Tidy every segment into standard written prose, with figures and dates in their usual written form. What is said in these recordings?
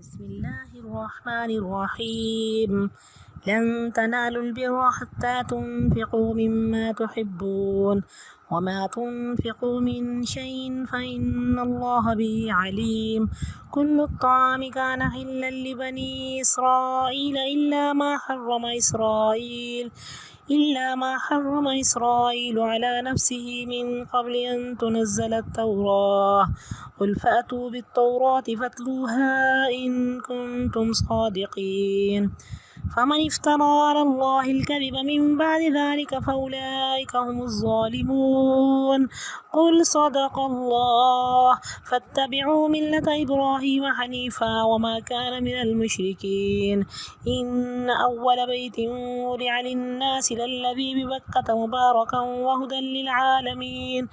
بسم الله الرحمن الرحيم. لن تنالوا البر حتى تنفقوا مما تحبون وما تنفقوا من شيء فإن الله به عليم. كل الطعام كان حلا لبني إسرائيل إلا ما حرم إسرائيل على نفسه من قبل أن تنزل التوراة. قل فأتوا بالتوراة فاتلوها إن كنتم صادقين. فمن افترى على الله الكذب من بعد ذلك فأولئك هم الظالمون. قل صدق الله. فاتبعوا ملة إبراهيم حنيفا وما كان من المشركين. إن أول بيت وضع للناس للذي ببكة مباركا وهدى للعالمين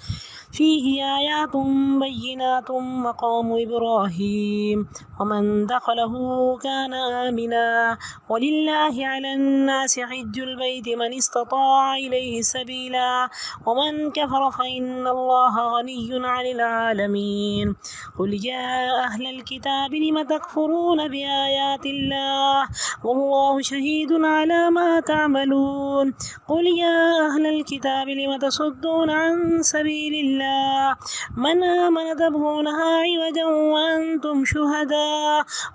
فيه آيات بينات مقام إبراهيم ومن دخله كان آمنا. ولله على الناس حج البيت من استطاع إليه سبيلا ومن كفر فإن الله غني عن العالمين. قل يا أهل الكتاب لم تكفرون بآيات الله والله شهيد على ما تعملون. قل يا أهل الكتاب لم تصدون عن سبيل الله من آمن تبغونها عوجا وأنتم شهداء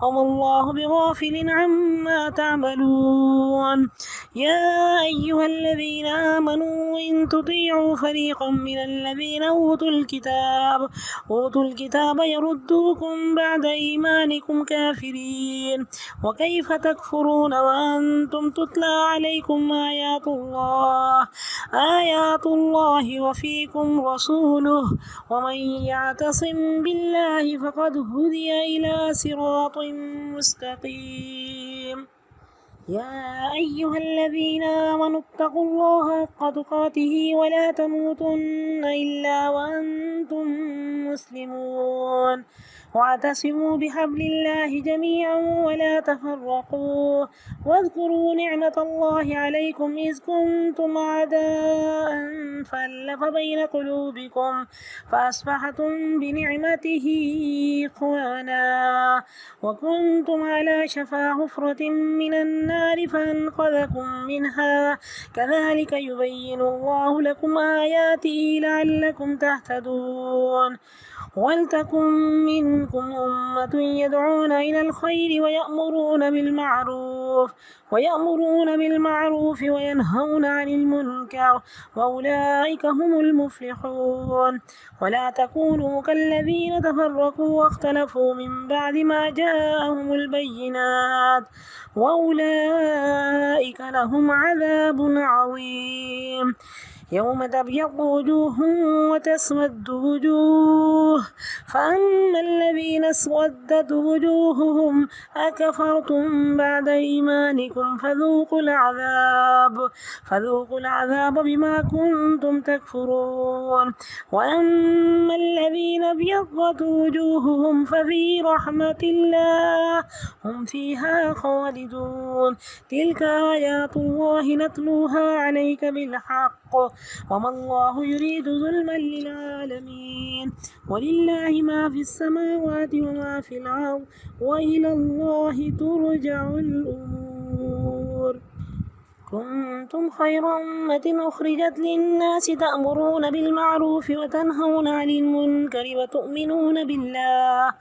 وما الله بغافل عما تعملون. يا أيها الذين آمنوا إن تطيعوا فريقا من الذين أوتوا الكتاب يردوكم بعد إيمانكم كافرين. وكيف تكفرون وأنتم تتلى عليكم آيات الله وفيكم رسوله ومن يعتصم بالله فقد هدي إلى صراط مستقيم. يا أيها الذين آمنوا اتقوا الله حق تقاته ولا تموتن إلا وأنتم مسلمون. واعتصموا بحبل الله جميعا ولا تفرقوا واذكروا نعمة الله عليكم إذ كنتم أعداء فألف بين قلوبكم فأصبحتم بنعمته إخوانا وكنتم على شفا حفرة من النار فأنقذكم منها. كذلك يبين الله لكم آياته لعلكم تهتدون. ولتكن منكم أمة يدعون إلى الخير ويأمرون بالمعروف وينهون عن المنكر وأولئك هم المفلحون. ولا تكونوا كالذين تفرقوا واختلفوا من بعد ما جاءهم البينات وأولئك لهم عذاب عظيم. يوم تبيض وجوه وتسود وجوه فأما الذين اسودت وجوههم أكفرتم بعد إيمانكم فذوقوا العذاب بما كنتم تكفرون. وأما الذين ابيضت وجوههم ففي رحمة الله هم فيها خالدون. تلك آيات الله نتلوها عليك بالحق وما الله يريد ظلما للعالمين. ولله ما في السماوات وما في الأرض وإلى الله ترجع الأمور. كنتم خير أمة أخرجت للناس تأمرون بالمعروف وتنهون عن المنكر وتؤمنون بالله.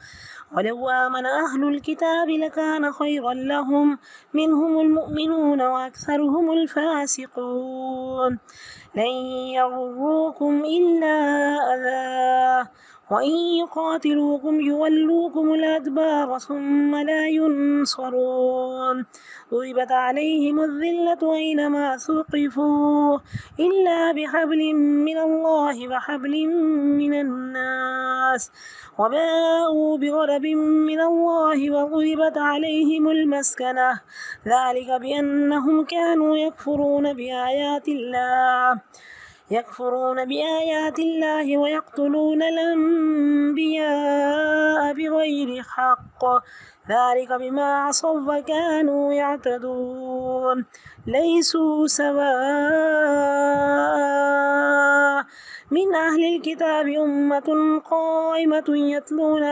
ولو آمن أهل الكتاب لكان خيرا لهم منهم المؤمنون وأكثرهم الفاسقون. لن يضروكم إلا أذى وإن يقاتلوكم يولوكم الأدبار ثم لا ينصرون. ضربت عليهم الذلة أينما ثقفوا إلا بحبل من الله وحبل من الناس وباءوا بغضب من الله وضربت عليهم المسكنة ذلك بأنهم كانوا يكفرون بآيات الله ويقتلون الأنبياء بغير حق ذلك بما عصوا وكانوا يعتدون. ليسوا سواء من أهل الكتاب أمة قائمة يتلون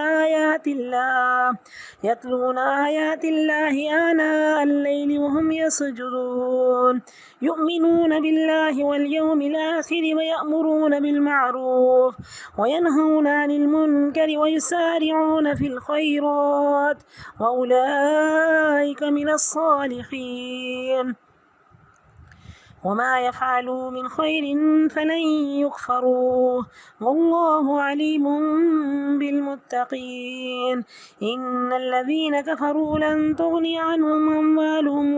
آيات الله آناء الليل وهم يسجدون يؤمنون بالله واليوم الآخر ويأمرون بالمعروف وينهون عن المنكر ويسارعون في الخيرات وأولئك من الصالحين وما يفعلوا من خير فلن يكفروه والله عليم بالمتقين إن الذين كفروا لن تغني عنهم أموالهم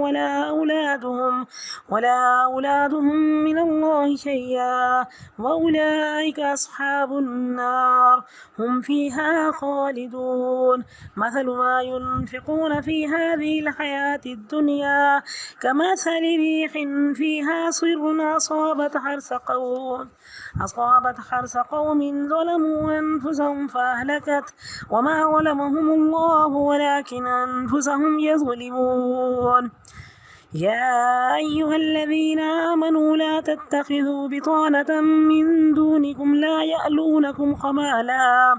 ولا أولادهم من الله شيئا وأولئك أصحاب النار هم فيها خالدون مثل ما ينفقون في هذه الحياة الدنيا كمثل ريح فيها صر أصابت حرث قوم ظلموا أنفسهم فأهلكت وما ظلمهم الله ولكن أنفسهم يظلمون يا أيها الذين آمنوا لا تتخذوا بطانة من دونكم لا يألونكم خبالا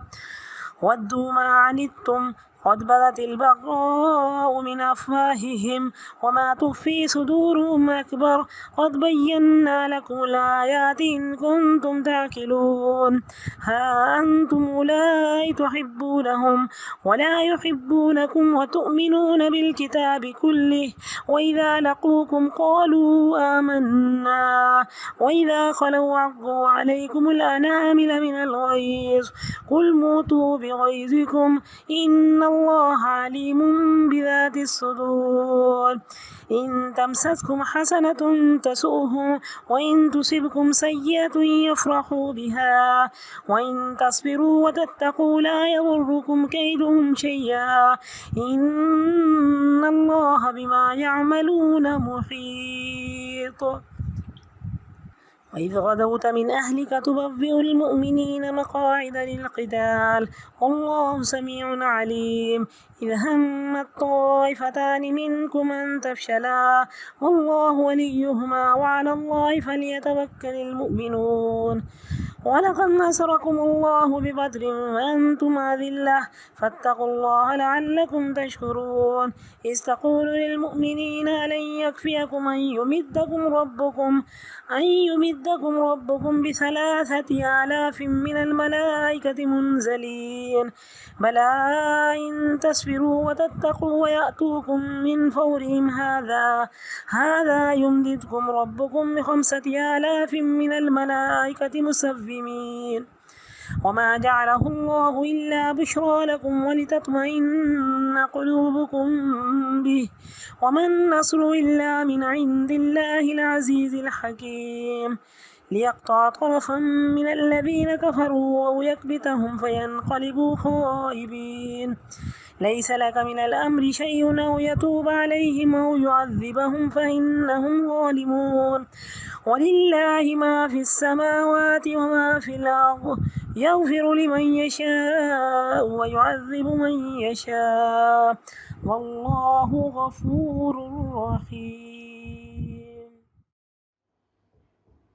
ودوا ما عنتم قد بدت البغضاء من أفواههم وما تخفي صدورهم أكبر قد بينا لكم الآيات إن كنتم تعقلون ها أنتم أولئك تحبونهم ولا يحبونكم وتؤمنون بالكتاب كله وإذا لقوكم قالوا آمنا وإذا خلوا عضوا عليكم الأنامل من الغيظ قل موتوا بغيظكم إن الله عليم بذات الصدور إن تمسسكم حسنة تسؤهم وإن تصبكم سيئة يفرحوا بها وإن تصبروا وتتقوا لا يضركم كيدهم شيئا إن الله بما يعملون محيط وإذ غدوت من أهلك تبوئ المؤمنين مقاعد للقتال والله سميع عليم إذ همت طائفتان منكم أن تفشلا والله وليهما وعلى الله فليتوكل المؤمنون ولقد نصركم الله ببدر وأنتم أذلة فاتقوا الله لعلكم تشكرون إذ تقول للمؤمنين ألن يكفيكم أن يمدكم ربكم ب3,000 من الملائكة منزلين بلى إن تصبروا وتتقوا ويأتوكم من فورهم هذا يمددكم ربكم ب5,000 من الملائكة مسومين وما جعله الله إلا بشرى لكم ولتطمئن قلوبكم به وما النصر إلا من عند الله العزيز الحكيم ليقطع طرفا من الذين كفروا أو يكبتهم فينقلبوا خائبين ليس لك من الأمر شيء أو يتوب عليهم أو يعذبهم فإنهم ظالمون ولله ما في السماوات وما في الأرض يغفر لمن يشاء ويعذب من يشاء والله غفور رحيم.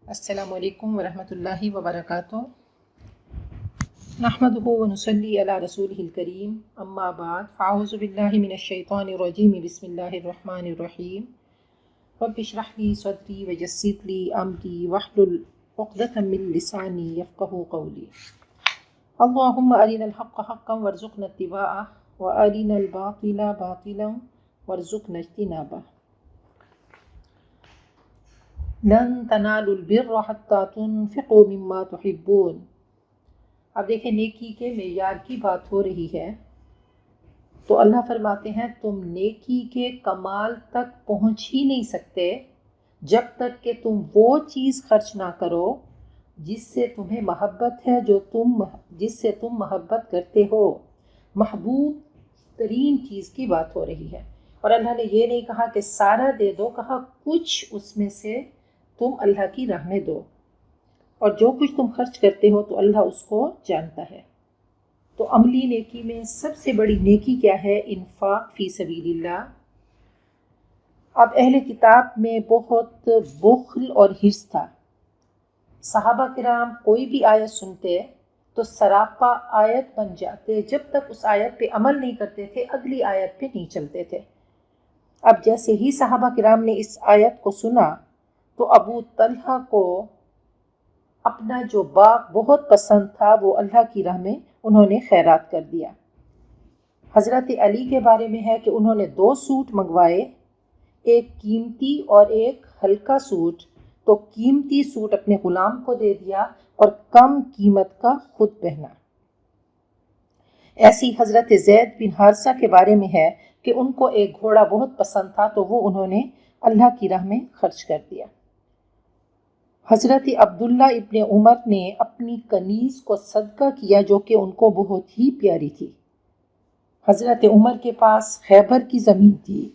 السلام علیکم ورحمۃ اللہ وبرکاتہ. نحمده ونصلي على رسوله الكريم اما بعد فاعوذ باللہ من الشیطان الرجیم بسم اللہ الرحمن الرحیم. رب اشرح لي صدری ویسر لي امری واحلل عقدۃ من لسانی یفقهوا قولی. اللهم ارنا الحق حقا وارزقنا اتباعه وارنا الباطل باطلا وارزقنا اجتنابه. لن تنالوا البر حتى تنفقوا مما تحبون. اب دیکھیں نیکی کے معیار کی بات ہو رہی ہے تو اللہ فرماتے ہیں تم نیکی کے کمال تک پہنچ ہی نہیں سکتے جب تک کہ تم وہ چیز خرچ نہ کرو جس سے تمہیں محبت ہے، جس سے تم محبت کرتے ہو. محبوب ترین چیز کی بات ہو رہی ہے. اور اللہ نے یہ نہیں کہا کہ سارا دے دو، کہا کچھ اس میں سے تم اللہ کی راہ میں دو، اور جو کچھ تم خرچ کرتے ہو تو اللہ اس کو جانتا ہے. تو عملی نیکی میں سب سے بڑی نیکی کیا ہے؟ انفاق فی سبیل اللہ. اب اہل کتاب میں بہت بخل اور حرص تھا، صحابہ کرام کوئی بھی آیت سنتے تو سراپا آیت بن جاتے، جب تک اس آیت پہ عمل نہیں کرتے تھے اگلی آیت پہ نہیں چلتے تھے۔ اب جیسے ہی صحابہ کرام نے اس آیت کو سنا تو ابو طلحہ کو اپنا جو باغ بہت پسند تھا وہ اللہ کی راہ میں انہوں نے خیرات کر دیا۔ حضرت علی کے بارے میں ہے کہ انہوں نے 2 سوٹ منگوائے، ایک قیمتی اور ایک ہلکا سوٹ، تو قیمتی سوٹ اپنے غلام کو دے دیا اور کم قیمت کا خود پہنا۔ ایسی حضرت زید بن حارثہ کے بارے میں ہے کہ ان کو ایک گھوڑا بہت پسند تھا تو وہ انہوں نے اللہ کی راہ میں خرچ کر دیا۔ حضرت عبداللہ ابن عمر نے اپنی کنیز کو صدقہ کیا جو کہ ان کو بہت ہی پیاری تھی۔ حضرت عمر کے پاس خیبر کی زمین تھی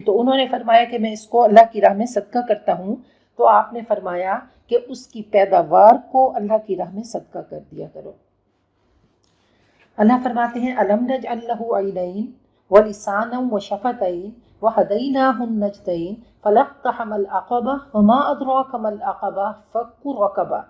تو انہوں نے فرمایا کہ میں اس کو اللہ کی راہ میں صدقہ کرتا ہوں، تو آپ نے فرمایا کہ اس کی پیداوار کو اللہ کی راہ میں صدقہ کر دیا کرو۔ اللہ فرماتے ہیں الم نجعل لہ عینین ولسانا وشفتین وہدیناہ النجدین فلاقتحم العقبہ وما ادراک ما العقبہ فک رقبہ۔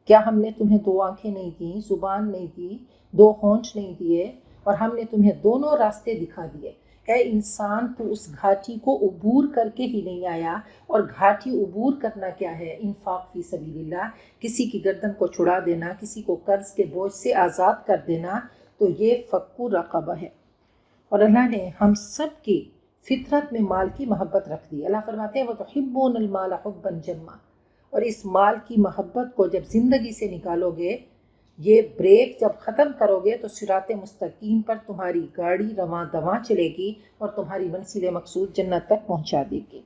کیا ہم نے تمہیں 2 آنکھیں نہیں دیں، زبان نہیں دی، 2 ہونٹ نہیں دیے، اور ہم نے تمہیں دونوں راستے دکھا دیے؟ اے انسان، تو اس گھاٹی کو عبور کر کے ہی نہیں آیا، اور گھاٹی عبور کرنا کیا ہے؟ انفاق فی سبیل اللہ، کسی کی گردن کو چھڑا دینا، کسی کو قرض کے بوجھ سے آزاد کر دینا، تو یہ فک رقبہ ہے۔ اور اللہ نے ہم سب کی فطرت میں مال کی محبت رکھ دی۔ اللہ فرماتے ہیں وَتُحِبُّونَ الْمَالَ حُبًّا جَمًّا، اور اس مال کی محبت کو جب زندگی سے نکالو گے، یہ بریک جب ختم کرو گے تو صراط مستقیم پر تمہاری گاڑی رواں دواں چلے گی اور تمہاری منزل مقصود جنت تک پہنچا دے گی۔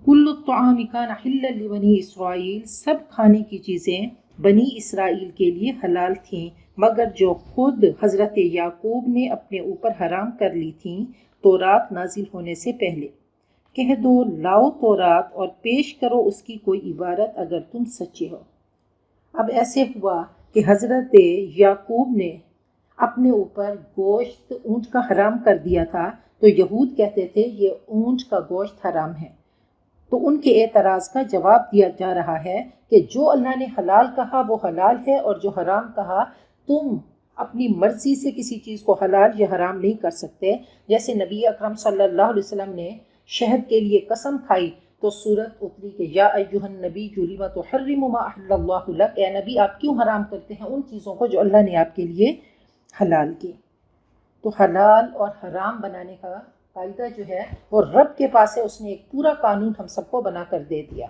کل الطعام کان حلا لبنی اسرائیل، سب کھانے کی چیزیں بنی اسرائیل کے لیے حلال تھیں مگر جو خود حضرت یعقوب نے اپنے اوپر حرام کر لی تھیں تورات نازل ہونے سے پہلے۔ کہہ دو لاؤ تورات اور پیش کرو اس کی کوئی عبارت اگر تم سچے ہو۔ اب ایسے ہوا کہ حضرت یعقوب نے اپنے اوپر گوشت اونٹ کا حرام کر دیا تھا، تو یہود کہتے تھے یہ اونٹ کا گوشت حرام ہے، تو ان کے اعتراض کا جواب دیا جا رہا ہے کہ جو اللہ نے حلال کہا وہ حلال ہے، اور جو حرام کہا تم اپنی مرضی سے کسی چیز کو حلال یا حرام نہیں کر سکتے۔ جیسے نبی اکرم صلی اللہ علیہ وسلم نے شہد کے لیے قسم کھائی تو سورت اتری کہ یا ایھا النبی لم تحرم ما احل اللہ لک، اے نبی آپ کیوں حرام کرتے ہیں ان چیزوں کو جو اللہ نے آپ کے لیے حلال کی۔ تو حلال اور حرام بنانے کا قاعدہ جو ہے وہ رب کے پاس ہے، اس نے ایک پورا قانون ہم سب کو بنا کر دے دیا۔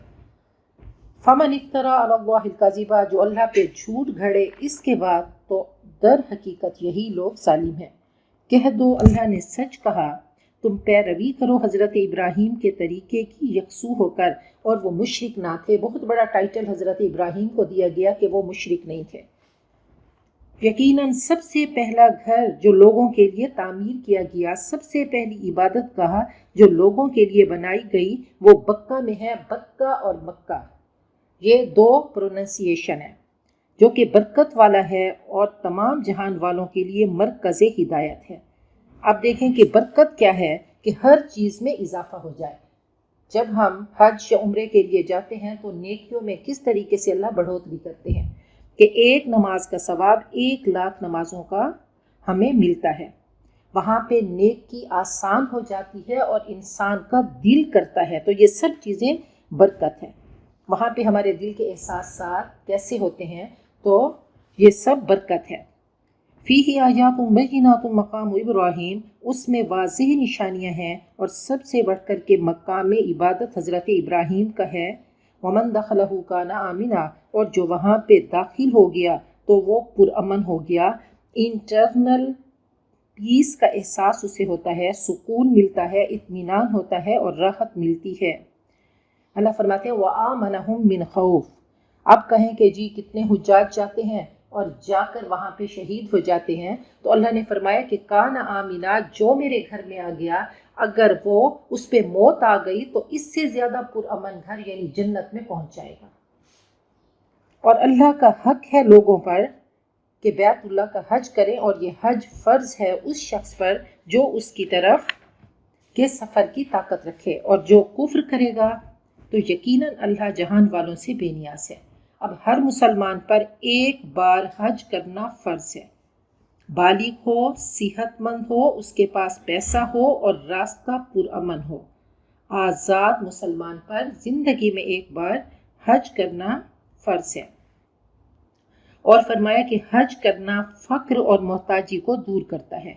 فمن افترا علی اللہ الکذب، جو اللہ پہ جھوٹ گھڑے اس کے بعد، تو در حقیقت یہی لوگ ظالم ہیں۔ کہہ دو اللہ نے سچ کہا، تم پیروی کرو حضرت ابراہیم کے طریقے کی یکسو ہو کر، اور وہ مشرک نہ تھے۔ بہت بڑا ٹائٹل حضرت ابراہیم کو دیا گیا کہ وہ مشرک نہیں تھے۔ یقیناً سب سے پہلا گھر جو لوگوں کے لیے تعمیر کیا گیا، سب سے پہلی عبادت گاہ جو لوگوں کے لیے بنائی گئی وہ بکہ میں ہے۔ بکہ اور مکہ یہ 2 پروننسیشن ہے، جو کہ برکت والا ہے اور تمام جہان والوں کے لیے مرکز ہدایت ہے۔ اب دیکھیں کہ برکت کیا ہے کہ ہر چیز میں اضافہ ہو جائے۔ جب ہم حج یا عمرے کے لیے جاتے ہیں تو نیکیوں میں کس طریقے سے اللہ بڑھوتری کرتے ہیں کہ 1 نماز کا ثواب 1,00,000 نمازوں کا ہمیں ملتا ہے۔ وہاں پہ نیکی آسان ہو جاتی ہے اور انسان کا دل کرتا ہے، تو یہ سب چیزیں برکت ہیں۔ وہاں پہ ہمارے دل کے احساسات کیسے ہوتے ہیں، تو یہ سب برکت ہے۔ فیہ آیات بینات مقام ابراہیم، اس میں واضح نشانیاں ہیں اور سب سے بڑھ کر کے مقام عبادت حضرت ابراہیم کا ہے۔ ومن دخلہ کان آمنا، اور جو وہاں پہ داخل ہو گیا تو وہ پرامن ہو گیا۔ انٹرنل پیس کا احساس اسے ہوتا ہے، سکون ملتا ہے، اطمینان ہوتا ہے اور راحت ملتی ہے۔ اللہ فرماتے ہیں وآمنہم من خوف۔ اب کہیں کہ جی کتنے حجاج جاتے ہیں اور جا کر وہاں پہ شہید ہو جاتے ہیں، تو اللہ نے فرمایا کہ کان آمنا، جو میرے گھر میں آ گیا، اگر وہ اس پہ موت آ گئی تو اس سے زیادہ پرامن گھر یعنی جنت میں پہنچ جائے گا۔ اور اللہ کا حق ہے لوگوں پر کہ بیت اللہ کا حج کریں، اور یہ حج فرض ہے اس شخص پر جو اس کی طرف کے سفر کی طاقت رکھے، اور جو کفر کرے گا تو یقیناً اللہ جہان والوں سے بے نیاز ہے۔ اب ہر مسلمان پر ایک بار حج کرنا فرض ہے، بالغ ہو، صحت مند ہو، اس کے پاس پیسہ ہو اور راستہ پرامن ہو۔ آزاد مسلمان پر زندگی میں ایک بار حج کرنا فرض ہے۔ اور فرمایا کہ حج کرنا فقر اور محتاجی کو دور کرتا ہے۔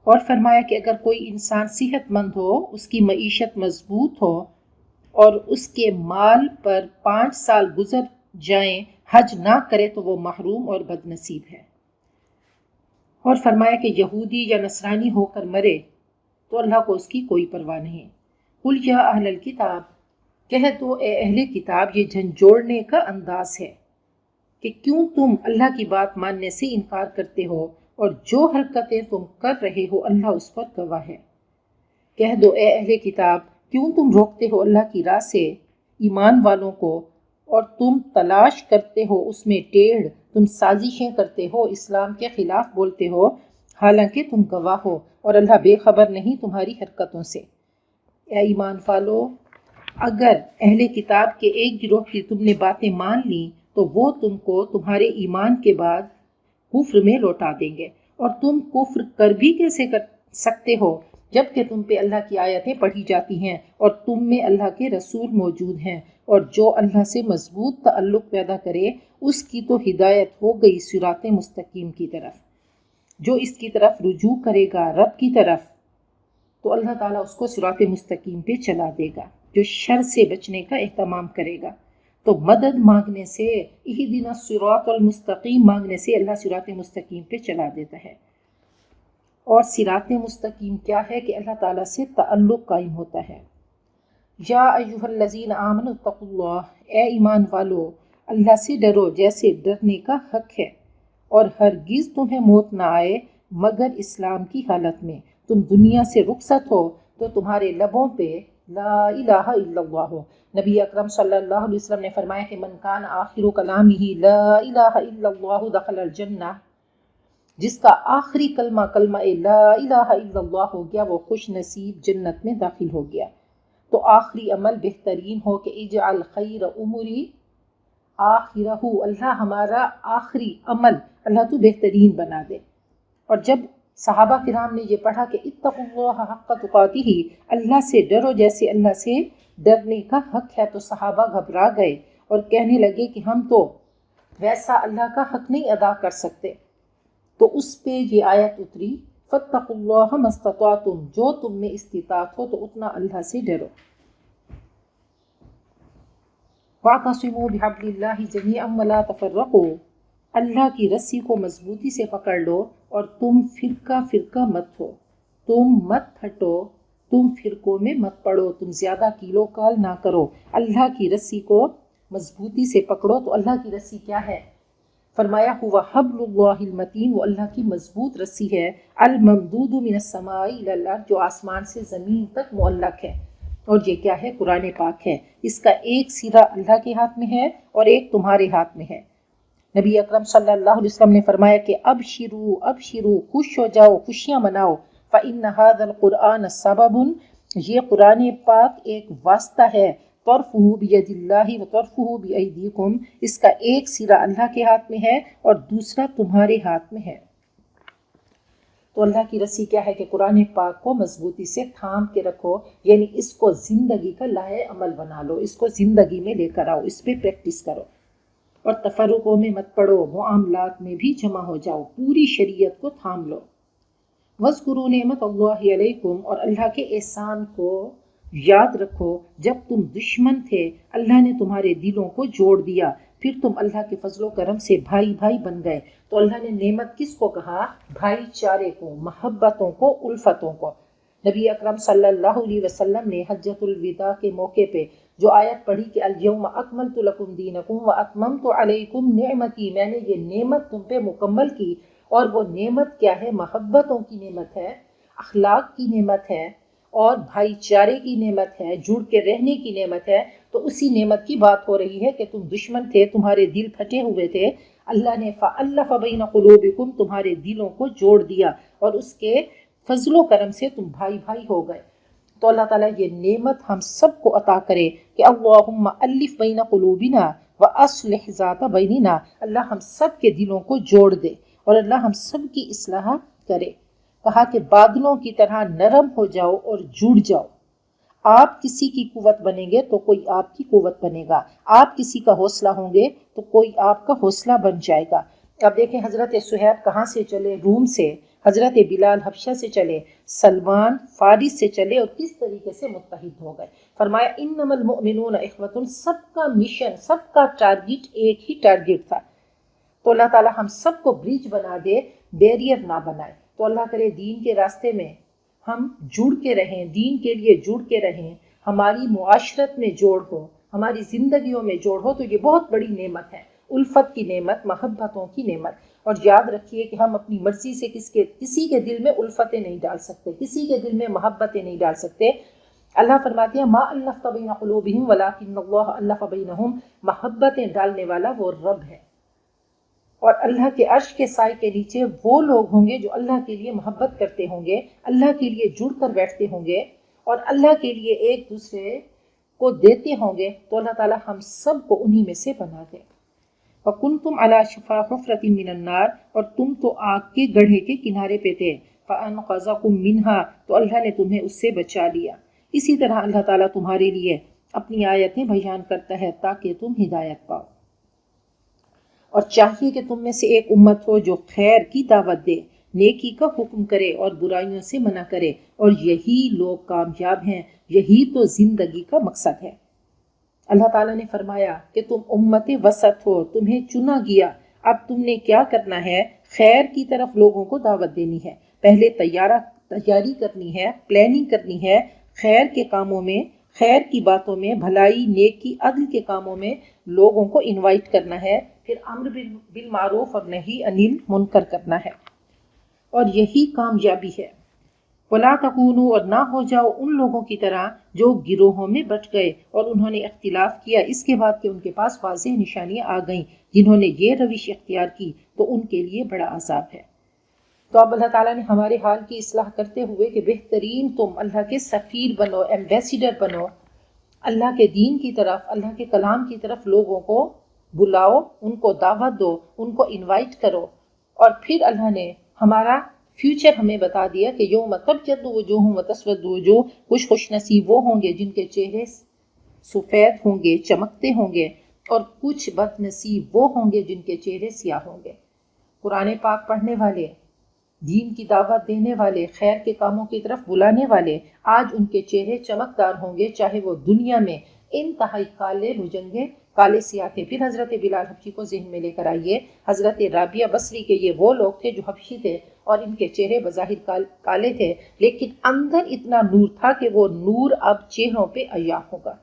اور فرمایا کہ اگر کوئی انسان صحت مند ہو، اس کی معیشت مضبوط ہو اور اس کے مال پر 5 سال گزر جائیں حج نہ کرے تو وہ محروم اور بد نصیب ہے۔ اور فرمایا کہ یہودی یا نصرانی ہو کر مرے تو اللہ کو اس کی کوئی پرواہ نہیں۔ قل یا اہل الکتاب، کہہ دو اے اہل کتاب، یہ جھنجھوڑنے کا انداز ہے کہ کیوں تم اللہ کی بات ماننے سے انکار کرتے ہو اور جو حرکتیں تم کر رہے ہو اللہ اس پر گواہ ہے۔ کہہ دو اے اہل کتاب، کیوں تم روکتے ہو اللہ کی راہ سے ایمان والوں کو اور تم تلاش کرتے ہو اس میں ٹیڑھ، تم سازشیں کرتے ہو، اسلام کے خلاف بولتے ہو، حالانکہ تم گواہ ہو اور اللہ بے خبر نہیں تمہاری حرکتوں سے۔ اے ایمان والو، اگر اہل کتاب کے ایک گروہ کی تم نے باتیں مان لیں تو وہ تم کو تمہارے ایمان کے بعد کفر میں لوٹا دیں گے، اور تم کفر کر بھی کیسے کر سکتے ہو جبکہ تم پہ اللہ کی آیتیں پڑھی جاتی ہیں اور تم میں اللہ کے رسول موجود ہیں، اور جو اللہ سے مضبوط تعلق پیدا کرے اس کی تو ہدایت ہو گئی صراط مستقیم کی طرف۔ جو اس کی طرف رجوع کرے گا رب کی طرف تو اللہ تعالیٰ اس کو صراط مستقیم پہ چلا دے گا، جو شر سے بچنے کا اہتمام کرے گا۔ تو مدد مانگنے سے، اہدنا الصراط المستقیم مانگنے سے اللہ صراط مستقیم پہ چلا دیتا ہے۔ اور صراط مستقیم کیا ہے کہ اللہ تعالیٰ سے تعلق قائم ہوتا ہے۔ یا ایھا الذین آمنوا اتقوا اللہ، اے ایمان والو اللہ سے ڈرو جیسے ڈرنے کا حق ہے، اور ہرگز تمہیں موت نہ آئے مگر اسلام کی حالت میں، تم دنیا سے رخصت ہو تو تمہارے لبوں پہ لا الہ الا اللہ ہو۔ نبی اکرم صلی اللہ علیہ وسلم نے فرمایا کہ من کان آخر کلامہ لا الہ الا اللہ دخل الجنہ، جس کا آخری کلمہ لا الہ الا اللہ ہو گیا وہ خوش نصیب جنت میں داخل ہو گیا۔ تو آخری عمل بہترین ہو کہ اجعل خیر اموری آخرہ، اللہ ہمارا آخری عمل اللہ تو بہترین بنا دے۔ اور جب صحابہ کرام نے یہ پڑھا کہ اتقوا اللہ حق تقاتہ، اللہ سے ڈرو جیسے اللہ سے ڈرنے کا حق ہے، تو صحابہ گھبرا گئے اور کہنے لگے کہ ہم تو ویسا اللہ کا حق نہیں ادا کر سکتے۔ تو اس پہ یہ آیت اتری فاتقوا اللہ ما استطعتم، جو تم میں استطاعت ہو تو اتنا اللہ سے ڈرو۔ واعتصموا بحبل اللہ جميعا ولا تفرقوا، اللہ کی رسی کو مضبوطی سے پکڑ لو اور تم فرقہ فرقہ مت ہو، تم مت پھٹو، تم فرقوں میں مت پڑو، تم زیادہ کیلو کال نہ کرو، اللہ کی رسی کو مضبوطی سے پکڑو۔ تو اللہ کی رسی کیا ہے؟ فرمایا ہوا حبل اللہ المتین، وہ اللہ کی مضبوط رسی ہے، الممدود من السماء الی الارض، جو آسمان سے زمین تک معلق ہے۔ اور یہ کیا ہے؟ قرآن پاک ہے۔ اس کا ایک سرا اللہ کے ہاتھ میں ہے اور ایک تمہارے ہاتھ میں ہے۔ نبی اکرم صلی اللہ علیہ وسلم نے فرمایا کہ ابشروا ابشروا، خوش ہو جاؤ، خوشیاں مناؤ، فإن هذا القرآن سبب، یہ قرآن پاک ایک واسطہ ہے، طرفہ بید اللہ و طرفہ بایدیکم، اس کا ایک سرا اللہ کے ہاتھ میں ہے اور دوسرا تمہارے ہاتھ میں ہے۔ تو اللہ کی رسی کیا ہے کہ قرآن پاک کو مضبوطی سے تھام کے رکھو، یعنی اس کو زندگی کا لائے عمل بنا لو، اس کو زندگی میں لے کر آؤ، اس پہ پریکٹس کرو، اور تفرقوں میں مت پڑو، معاملات میں بھی جمع ہو جاؤ، پوری شریعت کو تھام لو۔ وَاذْكُرُوا نِعْمَتَ اللَّهِ عَلَيْكُمْ، اور اللہ کے احسان کو یاد رکھو، جب تم دشمن تھے اللہ نے تمہارے دلوں کو جوڑ دیا، پھر تم اللہ کے فضل و کرم سے بھائی بھائی بن گئے۔ تو اللہ نے نعمت کس کو کہا؟ بھائی چارے کو، محبتوں کو، الفتوں کو۔ نبی اکرم صلی اللہ علیہ وسلم نے حجۃ الوداع کے موقع پہ جو آیت پڑھی کہ الیوم اکملت لکم دینکم واتممت علیکم نعمتی، میں نے یہ نعمت تم پہ مکمل کی، اور وہ نعمت کیا ہے؟ محبتوں کی نعمت ہے، اخلاق کی نعمت ہے، اور بھائی چارے کی نعمت ہے، جڑ کے رہنے کی نعمت ہے۔ تو اسی نعمت کی بات ہو رہی ہے کہ تم دشمن تھے، تمہارے دل پھٹے ہوئے تھے، اللہ نے فألف بین قلوبکم، تمہارے دلوں کو جوڑ دیا، اور اس کے فضل و کرم سے تم بھائی بھائی ہو گئے۔ تو اللہ تعالیٰ یہ نعمت ہم سب کو عطا کرے کہ اللہم الف بین قلوبنا واصلح ذات بیننا، اللہ ہم سب کے دلوں کو جوڑ دے اور اللہ ہم سب کی اصلاح کرے۔ کہا کہ بادلوں کی طرح نرم ہو جاؤ اور جڑ جاؤ۔ آپ کسی کی قوت بنیں گے تو کوئی آپ کی قوت بنے گا، آپ کسی کا حوصلہ ہوں گے تو کوئی آپ کا حوصلہ بن جائے گا۔ اب دیکھیں حضرت صہیب کہاں سے چلے؟ روم سے۔ حضرت بلال حبشہ سے چلے، سلمان فارس سے چلے اور کس طریقے سے متحد ہو گئے۔ فرمایا انما المؤمنون اخوۃ، سب کا مشن، سب کا ٹارگٹ ایک ہی ٹارگٹ تھا۔ تو اللہ تعالیٰ ہم سب کو برج بنا دے، بیریئر نہ بنائے۔ تو اللہ کرے دین کے راستے میں ہم جڑ کے رہیں، دین کے لیے جڑ کے رہیں، ہماری معاشرت میں جوڑ ہو، ہماری زندگیوں میں جوڑ ہو، تو یہ بہت بڑی نعمت ہے، الفت کی نعمت، محبتوں کی نعمت۔ اور یاد رکھیے کہ ہم اپنی مرضی سے کسی کے دل میں الفتیں نہیں ڈال سکتے، کسی کے دل میں محبتیں نہیں ڈال سکتے۔ اللہ فرماتے ہیں ما الفت بین قلوبہم ولکن اللہ الف بینہم، محبتیں ڈالنے والا وہ رب ہے۔ اور اللہ کے عرش کے سائے کے نیچے وہ لوگ ہوں گے جو اللہ کے لیے محبت کرتے ہوں گے، اللہ کے لیے جڑ کر بیٹھتے ہوں گے اور اللہ کے لیے ایک دوسرے کو دیتے ہوں گے۔ تو اللہ تعالیٰ ہم سب کو انہی میں سے بنا دے۔ وَكُنْتُمْ عَلَى شَفَا حُفْرَةٍ مِّنَ النَّارِ، اور تم تو آگ کے گڑھے کے کنارے پہ تھے۔ فَأَنْقَذَكُم مِّنْهَا، تو اللہ نے تمہیں اس سے بچا لیا۔ اسی طرح اللہ تعالیٰ تمہارے لیے اپنی آیتیں بیان کرتا ہے تاکہ تم ہدایت پاؤ۔ اور چاہیے کہ تم میں سے ایک امت ہو جو خیر کی دعوت دے، نیکی کا حکم کرے اور برائیوں سے منع کرے، اور یہی لوگ کامیاب ہیں، یہی تو زندگی کا مقصد ہے۔ اللہ تعالیٰ نے فرمایا کہ تم امت وسط ہو، تمہیں چنا گیا، اب تم نے کیا کرنا ہے؟ خیر کی طرف لوگوں کو دعوت دینی ہے، پہلے تیاری کرنی ہے، پلاننگ کرنی ہے، خیر کے کاموں میں، خیر کی باتوں میں، بھلائی نیکی عدل کے کاموں میں لوگوں کو انوائٹ کرنا ہے، پھر امر بالمعروف اور نہی عن المنکر کرنا ہے، اور یہی کامیابی ہے۔ وَلَا تَكُونُوا، اور نہ ہو جاؤ ان لوگوں کی طرح جو گروہوں میں بٹ گئے اور انہوں نے اختلاف کیا اس کے بعد کہ ان کے پاس واضح نشانیاں آ گئیں، جنہوں نے یہ روش اختیار کی تو ان کے لیے بڑا عذاب ہے۔ تو اب اللہ تعالیٰ نے ہمارے حال کی اصلاح کرتے ہوئے کہ بہترین تم اللہ کے سفیر بنو، ایمبیسیڈر بنو، اللہ کے دین کی طرف، اللہ کے کلام کی طرف لوگوں کو بلاؤ، ان کو دعوت دو، ان کو انوائٹ کرو۔ اور پھر اللہ نے ہمارا فیوچر ہمیں بتا دیا کہ یوم تبیض وجوہ وتسود وجوہ، کچھ خوش نصیب وہ ہوں گے جن کے چہرے سفید ہوں گے، چمکتے ہوں گے، اور کچھ بد نصیب وہ ہوں گے جن کے چہرے سیاہ ہوں گے۔ قرآن پاک پڑھنے والے، دین کی دعوت دینے والے، خیر کے کاموں کی طرف بلانے والے، آج ان کے چہرے چمکدار ہوں گے، چاہے وہ دنیا میں انتہائی کالے بھجنگے، کالے سیاہ تھے۔ پھر حضرت بلال حبشی کو ذہن میں لے کر آئیے، حضرت رابعہ بصری کے یہ وہ لوگ تھے جو حبشی تھے اور ان کے چہرے بظاہر کالے تھے، لیکن اندر اتنا نور تھا کہ وہ نور اب چہروں پہ عیاں ہوگا۔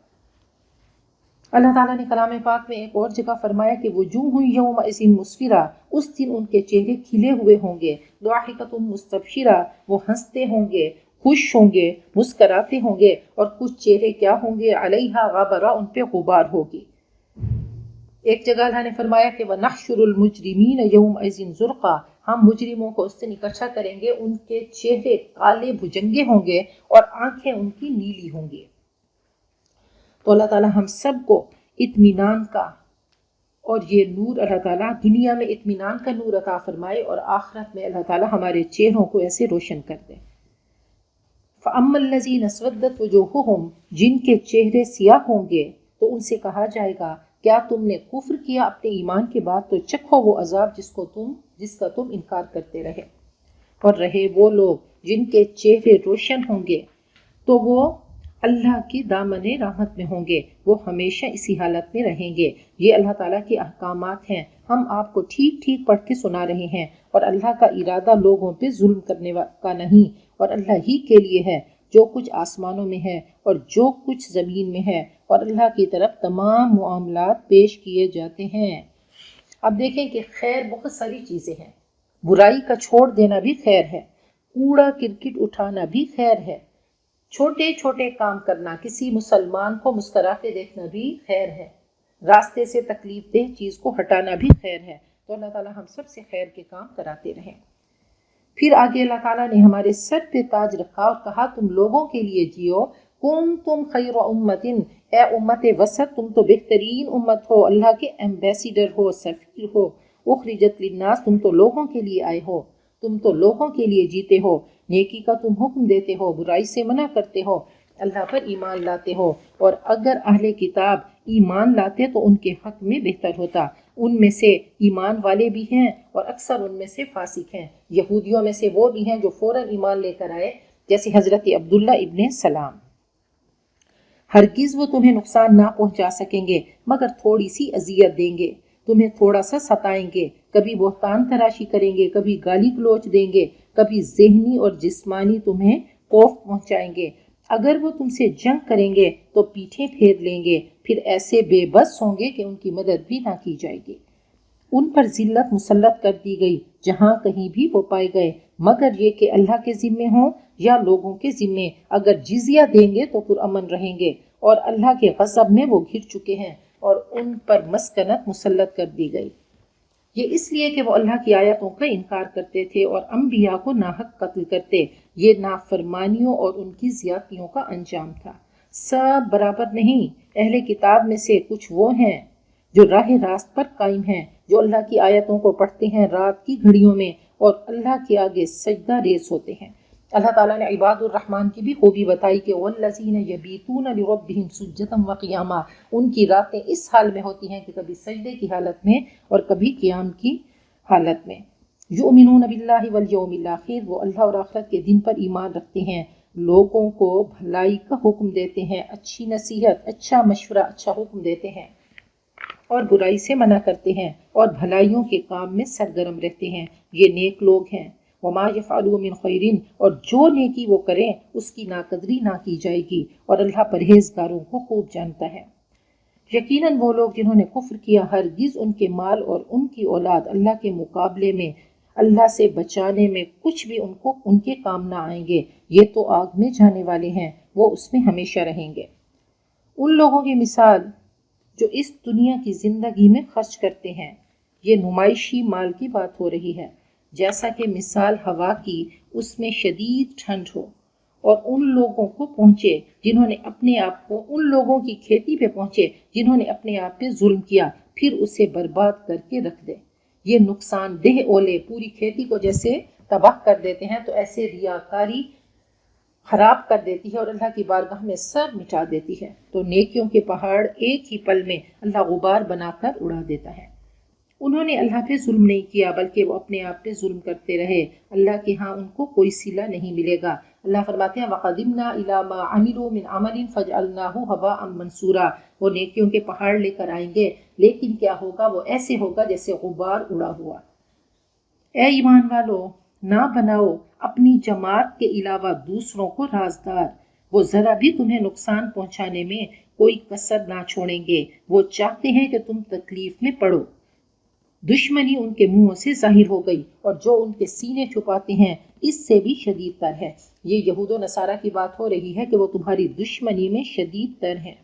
اللہ تعالیٰ نے کلام پاک میں ایک اور جگہ فرمایا کہ وجوہ یومئذ مسفرہ، اس دن ان کے چہرے کھلے ہوئے ہوں گے، ضاحکۃ مستبشرہ، وہ ہنستے ہوں گے، خوش ہوں گے، مسکراتے ہوں گے، اور کچھ چہرے کیا ہوں گے؟ علیہا غبرہ، ان پہ غبار ہوگی۔ ایک جگہ اللہ نے فرمایا کہ وَنَحْشُرُ الْمُجْرِمِينَ يَوْمَئِذٍ زُرْقًا، ہم مجرموں کو اس دن اکٹھا کریں گے، ان کے چہرے کالے بھجنگے ہوں گے اور آنکھیں ان کی نیلی ہوں گی۔ تو اللہ تعالیٰ ہم سب کو اطمینان کا اور یہ نور اللہ تعالیٰ دنیا میں اطمینان کا نور عطا فرمائے، اور آخرت میں اللہ تعالیٰ ہمارے چہروں کو ایسے روشن کر دے۔ فَأَمَّا الَّذِينَ اسْوَدَّتْ وُجُوهُهُمْ، جن کے چہرے سیاہ ہوں گے تو ان سے کہا جائے گا کیا تم نے کفر کیا اپنے ایمان کے بعد، تو چکھو وہ عذاب جس کا تم انکار کرتے رہے۔ اور رہے وہ لوگ جن کے چہرے روشن ہوں گے تو وہ اللہ کی دامن رحمت میں ہوں گے، وہ ہمیشہ اسی حالت میں رہیں گے۔ یہ اللہ تعالیٰ کے احکامات ہیں، ہم آپ کو ٹھیک ٹھیک پڑھ کے سنا رہے ہیں، اور اللہ کا ارادہ لوگوں پہ ظلم کرنے کا نہیں، اور اللہ ہی کے لیے ہے جو کچھ آسمانوں میں ہے اور جو کچھ زمین میں ہے، اور اللہ کی طرف تمام معاملات پیش کیے جاتے ہیں۔ اب دیکھیں کہ خیر بہت ساری چیزیں ہیں، برائی کا چھوڑ دینا بھی خیر ہے، کوڑا کرکٹ اٹھانا بھی خیر ہے، چھوٹے چھوٹے کام کرنا، کسی مسلمان کو مسکراتے دیکھنا بھی خیر ہے، راستے سے تکلیف دہ چیز کو ہٹانا بھی خیر ہے۔ تو اللہ تعالیٰ ہم سب سے خیر کے کام کراتے رہیں۔ پھر آگے اللہ تعالیٰ نے ہمارے سر پہ تاج رکھا اور کہا تم لوگوں کے لیے جیو، کنتم خیر امت، اے امت وسط تم تو بہترین امت ہو، اللہ کے ایمبیسیڈر ہو، سفیر ہو، اخرجت للناس تم تو لوگوں کے لیے آئے ہو، تم تو لوگوں کے لیے جیتے ہو، نیکی کا تم حکم دیتے ہو، برائی سے منع کرتے ہو، اللہ پر ایمان لاتے ہو۔ اور اگر اہل کتاب ایمان لاتے تو ان کے حق میں بہتر ہوتا، ان میں سے ایمان والے بھی ہیں اور اکثر ان میں سے فاسق ہیں۔ یہودیوں میں سے وہ بھی ہیں جو فوراً ایمان لے کر آئے، جیسے حضرت عبداللہ ابن سلام۔ ہرگز وہ تمہیں نقصان نہ پہنچا سکیں گے مگر تھوڑی سی اذیت دیں گے، تمہیں تھوڑا سا ستائیں گے، کبھی بہتان تراشی کریں گے، کبھی گالی گلوچ دیں گے، کبھی ذہنی اور جسمانی تمہیں خوف پہنچائیں گے۔ اگر وہ تم سے جنگ کریں گے تو پیٹھیں پھیر لیں گے، پھر ایسے بے بس ہوں گے کہ ان کی مدد بھی نہ کی جائے گی۔ ان پر ذلت مسلط کر دی گئی جہاں کہیں بھی وہ پائے گئے، مگر یہ کہ اللہ کے ذمے ہوں یا لوگوں کے ذمے، اگر جزیہ دیں گے تو پرامن رہیں گے، اور اللہ کے غضب میں وہ گھر چکے ہیں اور ان پر مسکنت مسلط کر دی گئی۔ یہ اس لیے کہ وہ اللہ کی آیتوں کا انکار کرتے تھے اور انبیاء کو ناحق قتل کرتے، یہ نافرمانیوں اور ان کی زیادتیوں کا انجام تھا۔ سب برابر نہیں، اہل کتاب میں سے کچھ وہ ہیں جو راہ راست پر قائم ہیں، جو اللہ کی آیتوں کو پڑھتے ہیں رات کی گھڑیوں میں اور اللہ کے آگے سجدہ ریز ہوتے ہیں۔ اللہ تعالیٰ نے عباد الرحمن کی بھی خوبی بتائی کہ وَالَّذِينَ يَبِيتُونَ لِرَبِّهِمْ سُجَّدًا وَقِيَامًا، ان کی راتیں اس حال میں ہوتی ہیں کہ کبھی سجدے کی حالت میں اور کبھی قیام کی حالت میں۔ یؤمنون باللہ والیوم الآخر، وہ اللہ اور آخرت کے دن پر ایمان رکھتے ہیں، لوگوں کو بھلائی کا حکم دیتے ہیں، اچھی نصیحت، اچھا مشورہ، اچھا حکم دیتے ہیں اور برائی سے منع کرتے ہیں اور بھلائیوں کے کام میں سرگرم رہتے ہیں، یہ نیک لوگ ہیں۔ وما يفعلوا من خیر، اور جو نیکی وہ کریں اس کی ناقدری نہ کی جائے گی، اور اللہ پرہیزگاروں کو خوب جانتا ہے۔ یقیناً وہ لوگ جنہوں نے کفر کیا ہرگز ان کے مال اور ان کی اولاد اللہ کے مقابلے میں اللہ سے بچانے میں کچھ بھی ان کے کام نہ آئیں گے، یہ تو آگ میں جانے والے ہیں، وہ اس میں ہمیشہ رہیں گے۔ ان لوگوں کی مثال جو اس دنیا کی زندگی میں خرچ کرتے ہیں، یہ نمائشی مال کی بات ہو رہی ہے، جیسا کہ مثال ہوا کی اس میں شدید ٹھنڈ ہو، اور ان لوگوں کو پہنچے جنہوں نے اپنے آپ کو، ان لوگوں کی کھیتی پہ پہنچے جنہوں نے اپنے آپ پہ ظلم کیا، پھر اسے برباد کر کے رکھ دے۔ یہ نقصان دہ اولے پوری کھیتی کو جیسے تباہ کر دیتے ہیں، تو ایسے ریاکاری خراب کر دیتی ہے اور اللہ کی بارگاہ میں سب مٹا دیتی ہے۔ تو نیکیوں کے پہاڑ ایک ہی پل میں اللہ غبار بنا کر اڑا دیتا ہے۔ انہوں نے اللہ پہ ظلم نہیں کیا بلکہ وہ اپنے آپ پہ ظلم کرتے رہے، اللہ کے ہاں ان کو کوئی صلہ نہیں ملے گا۔ اللہ فرماتے ہیں وَقَدِمْنَا إِلَىٰ مَا عَمِلُوا مِنْ عَمَلٍ فَجْعَلْنَاهُ هَبَاءً مَنْثُورًا، وہ نیکیوں کے پہاڑ لے کر آئیں گے، لیکن کیا ہوگا، وہ ایسے ہوگا جیسے غبار اڑا ہوا۔ اے ایمان والو، نہ بناؤ اپنی جماعت کے علاوہ دوسروں کو رازدار، وہ ذرا بھی تمہیں نقصان پہنچانے میں کوئی کسر نہ چھوڑیں گے، وہ چاہتے ہیں کہ تم تکلیف میں پڑو۔ دشمنی ان کے منہوں سے ظاہر ہو گئی اور جو ان کے سینے چھپاتے ہیں اس سے بھی شدید تر ہے۔ یہ یہود و نصارہ کی بات ہو رہی ہے کہ وہ تمہاری دشمنی میں شدید تر ہیں۔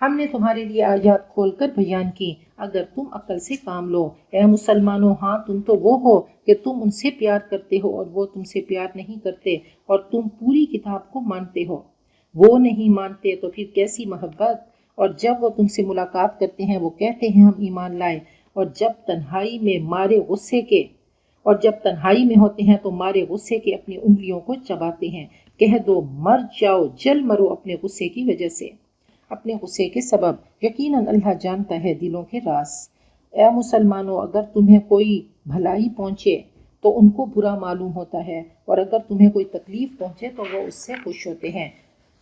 ہم نے تمہارے لیے آیات کھول کر بیان کی اگر تم عقل سے کام لو۔ اے مسلمانوں، ہاں تم تو وہ ہو کہ تم ان سے پیار کرتے ہو اور وہ تم سے پیار نہیں کرتے، اور تم پوری کتاب کو مانتے ہو۔ وہ نہیں مانتے تو پھر کیسی محبت؟ اور جب وہ تم سے ملاقات کرتے ہیں وہ کہتے ہیں ہم ایمان لائے، اور جب تنہائی میں ہوتے ہیں تو مارے غصے کے اپنی انگلیوں کو چباتے ہیں۔ کہہ دو مر جاؤ، جل مرو اپنے غصے کی وجہ سے، اپنے غصے کے سبب، یقیناً اللہ جانتا ہے دلوں کے راز۔ اے مسلمانوں، اگر تمہیں کوئی بھلائی پہنچے تو ان کو برا معلوم ہوتا ہے، اور اگر تمہیں کوئی تکلیف پہنچے تو وہ اس سے خوش ہوتے ہیں۔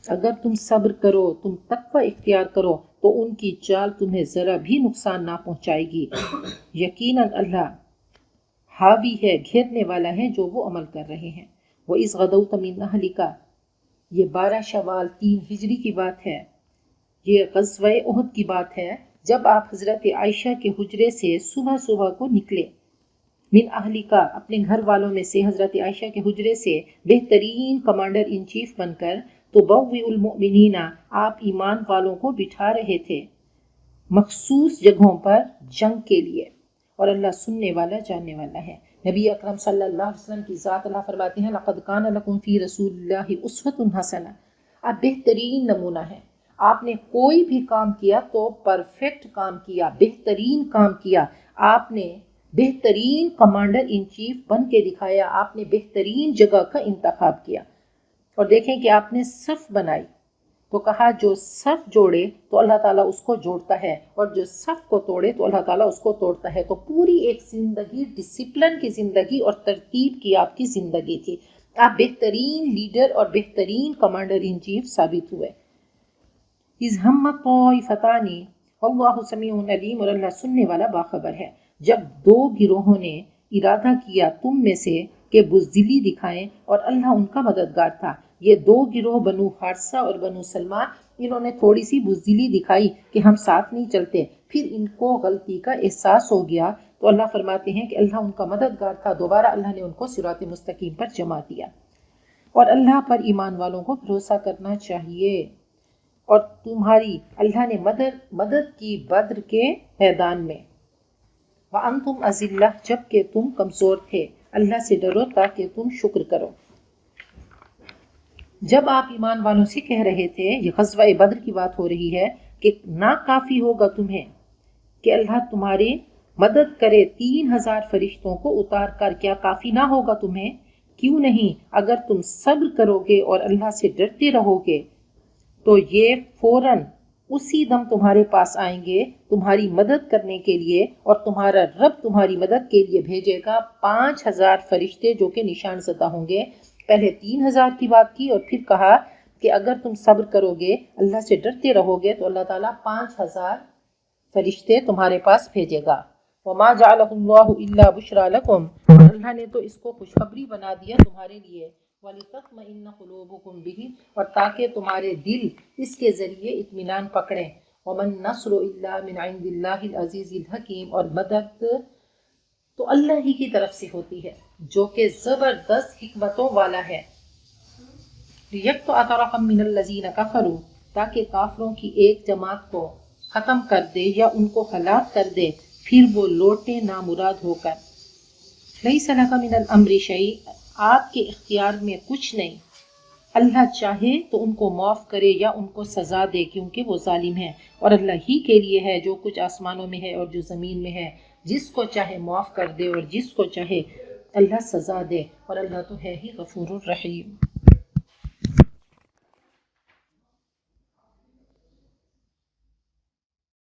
اگر تم صبر کرو، تم تقوی اختیار کرو تو ان کی چال تمہیں ذرا بھی نقصان نہ پہنچائے گی۔ یقیناً اللہ حاوی ہے، گھیرنے والا ہے جو وہ عمل کر رہے ہیں۔ وَإِذْ غَدَوْتَ مِنْ أَهْلِكَ، یہ 12 شوال 3 ہجری کی بات ہے، یہ غزوہ احد کی بات ہے، جب آپ حضرت عائشہ کے حجرے سے صبح صبح کو نکلے۔ من اہلکا، اپنے گھر والوں میں سے، حضرت عائشہ کے حجرے سے بہترین کمانڈر ان چیف بن کر، تو بوئ المؤمنین، آپ ایمان والوں کو بٹھا رہے تھے مخصوص جگہوں پر جنگ کے لیے، اور اللہ سننے والا جاننے والا ہے۔ نبی اکرم صلی اللہ علیہ وسلم کی ذات اللہ فرماتے ہیں لقد کان لکم فی رسول اللہ اسوۃ حسنہ، آپ بہترین نمونہ ہیں۔ آپ نے کوئی بھی کام کیا تو پرفیکٹ کام کیا، بہترین کام کیا، آپ نے بہترین کمانڈر ان چیف بن کے دکھایا، آپ نے بہترین جگہ کا انتخاب کیا۔ اور دیکھیں کہ آپ نے صف بنائی تو کہا جو صف جوڑے تو اللہ تعالیٰ اس کو جوڑتا ہے، اور جو صف کو توڑے تو اللہ تعالیٰ اس کو توڑتا ہے۔ تو پوری ایک زندگی ڈسپلن کی زندگی اور ترتیب کی آپ کی زندگی تھی۔ آپ بہترین لیڈر اور بہترین کمانڈر ان چیف ثابت ہوئے۔ اذ ہمت طائفتان واللہ سمیع علیم، اور اللہ سننے والا باخبر ہے۔ جب دو گروہوں نے ارادہ کیا تم میں سے کہ بزدلی دکھائیں، اور اللہ ان کا مددگار تھا۔ یہ دو گروہ بنو حارثہ اور بنو سلمہ، انہوں نے تھوڑی سی بزدلی دکھائی کہ ہم ساتھ نہیں چلتے، پھر ان کو غلطی کا احساس ہو گیا تو اللہ فرماتے ہیں کہ اللہ ان کا مددگار تھا، دوبارہ اللہ نے ان کو صراط مستقیم پر جمع دیا۔ اور اللہ پر ایمان والوں کو بھروسہ کرنا چاہیے۔ اور تمہاری اللہ نے مدد کی بدر کے میدان میں، وَأَنْتُمْ أَذِلَّةٌ، جب کہ تم کمزور تھے۔ اللہ سے ڈرو تاکہ تم شکر کرو۔ جب آپ ایمان والوں سے کہہ رہے تھے، یہ غزوہ بدر کی بات ہو رہی ہے، کہ نہ کافی ہوگا تمہیں کہ اللہ تمہاری مدد کرے 3000 فرشتوں کو اتار کر، کیا کافی نہ ہوگا تمہیں؟ کیوں نہیں، اگر تم صبر کرو گے اور اللہ سے ڈرتے رہو گے تو یہ فوراً اسی دم تمہارے پاس آئیں گے تمہاری مدد کرنے کے لیے، اور تمہارا رب تمہاری مدد کے لیے بھیجے گا 5000 فرشتے جو کہ نشان زدہ ہوں گے۔ پہلے 3000 کی بات کی اور پھر کہا کہ اگر تم صبر کرو گے، اللہ سے ڈرتے رہو گے تو اللہ تعالیٰ 5000 فرشتے تمہارے پاس بھیجے گا۔ وَمَا جَعَلَهُ اللَّهُ إِلَّا بُشْرَىٰ لَكُمْ، اور اللہ نے تو اس کو خوشخبری بنا دیا تمہارے لیے، وَلِتَطْمَئِنَّ قُلُوبُكُمْ بِهِ، اور تاکہ تمہارے دل اس کے ذریعے اطمینان پکڑیں۔ وَمَا النَّصْرُ إِلَّا مِنْ عِنْدِ اللَّهِ الْعَزِيزِ الْحَكِيمِ، اور مدد تو اللہ ہی کی طرف سے ہوتی ہے جو کہ زبردست حکمتوں والا ہے۔ لِيَقْطَعَ طَرَفًا مِّنَ الَّذِينَ كَفَرُوا، تاکہ کافروں کی ایک جماعت کو ختم کر دے یا ان کو ہلاک کر دے، پھر وہ لوٹے نامراد ہو کر۔ لَيْسَ لَكَ مِنَ الْأَمْرِ شَيْءٌ، آپ کے اختیار میں کچھ نہیں۔ اللہ چاہے تو ان کو معاف کرے یا ان کو سزا دے، کیونکہ وہ ظالم ہے، اور اللہ ہی کے لیے ہے جو کچھ آسمانوں میں ہے اور جو زمین میں ہے۔ جس کو چاہے معاف کر دے اور جس کو چاہے اللہ سزا دے، اور اللہ تو ہے ہی غفور الرحیم۔